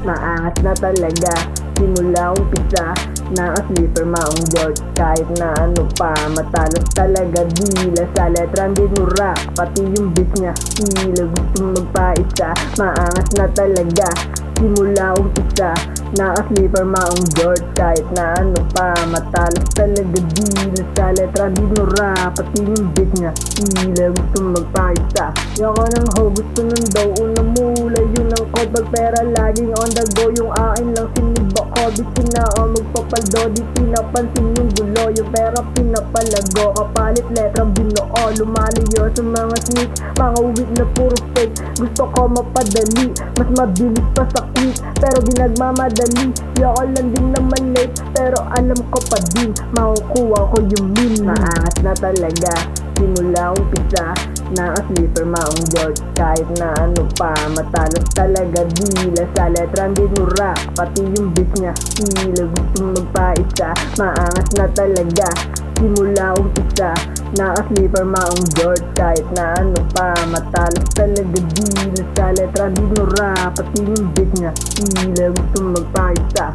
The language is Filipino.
Maangas na talaga, simula umpisa. Naka-slipper maong George, kahit na ano pa. Matalas talaga, dila sa letrang dinura. Pati yung beat niya, tila gusto magpaisa. Maangas na talaga, simula umpisa. Naka-slipper maong George, kahit na ano pa. Matalas talaga, dila sa letrang dinura. Pati yung beat niya, tila gusto magpaisa. Yoko ng ho, gusto nun daw unang mula. Yun ang kopag, pera laging on the go. Yung akin lang sinib ako, di sinao magpapaldo. Di pinapansin yung gulo, yung pera pinapalago. Kapalit letrang binuo, lumalayo sa mga sneak. Mga weak na puro fake, gusto ko mapadali. Mas mabilis pa sa quick, pero di nagmamadali. Yoko lang din naman late, pero alam ko pa din makukuha ko yung min. Maangas na talaga, simula umpisa. Naka-slipper maong George, kahit na ano pa. Matalas talaga, dila sa letrang dinura. Pati yung beat niya, tila gusto magpaisa. Maangas na talaga, simula umpisa. Naka-slipper maong George, kahit na ano pa. Matalas talaga, dila sa letrang dinura. Pati yung beat niya, tila gusto magpaisa.